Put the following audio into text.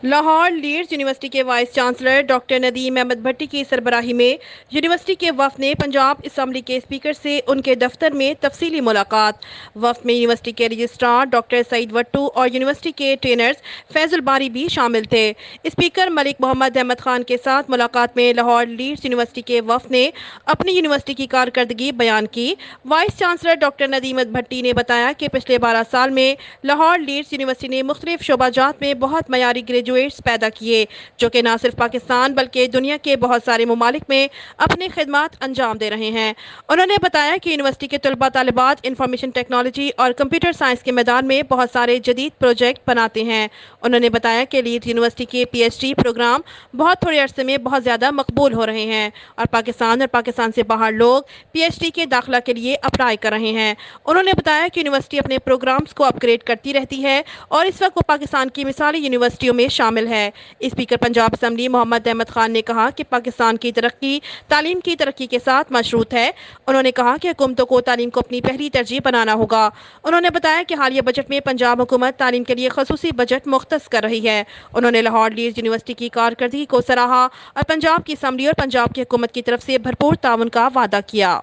Lahore Leeds university کے vice chancellor doctor Nadeem Ahmad Bhatti کی سربراہی میں یونیورسٹی کے وفد نے پنجاب اسمبلی کے اسپیکر سے ان کے دفتر میں تفصیلی ملاقات۔ وفد میں یونیورسٹی کے رجسٹرار ڈاکٹر سعید وٹو اور یونیورسٹی کے ٹرینرز فیض الباری بھی شامل تھے۔ اسپیکر ملک محمد احمد خان کے ساتھ ملاقات میں لاہور لیڈز یونیورسٹی کے وفد نے اپنی یونیورسٹی کی کارکردگی بیان کی۔ Vice chancellor doctor Nadeem Ahmad Bhatti نے بتایا کہ پچھلے 12 سال میں لاہور لیڈز یونیورسٹی نے مختلف شعبہ جات میں بہت معیاری گریجویٹس پیدا کیے، جو کہ نہ صرف پاکستان بلکہ دنیا کے بہت سارے ممالک میں اپنے خدمات انجام دے رہے ہیں۔ انہوں نے بتایا کہ یونیورسٹی کے طلباء طالبات انفارمیشن ٹیکنالوجی اور کمپیوٹر سائنس کے میدان میں بہت سارے جدید پروجیکٹ بناتے ہیں۔ انہوں نے بتایا کہ لیڈز یونیورسٹی کے پی ایچ ڈی پروگرام بہت تھوڑے عرصے میں بہت زیادہ مقبول ہو رہے ہیں اور پاکستان سے باہر لوگ پی ایچ ڈی کے داخلہ کے لیے اپلائی کر رہے ہیں۔ انہوں نے بتایا کہ یونیورسٹی اپنے پروگرامز کو اپ گریڈ کرتی رہتی ہے اور اس وقت وہ پاکستان کی مثالی یونیورسٹیوں میں شامل ہے۔ اسپیکر پنجاب اسمبلی محمد احمد خان نے کہا کہ پاکستان کی ترقی تعلیم کی ترقی کے ساتھ مشروط ہے۔ انہوں نے کہا کہ حکومتوں کو تعلیم کو اپنی پہلی ترجیح بنانا ہوگا۔ انہوں نے بتایا کہ حالیہ بجٹ میں پنجاب حکومت تعلیم کے لیے خصوصی بجٹ مختص کر رہی ہے۔ انہوں نے لاہور لیڈز یونیورسٹی کی کارکردگی کو سراہا اور پنجاب کی اسمبلی اور پنجاب کی حکومت کی طرف سے بھرپور تعاون کا وعدہ کیا۔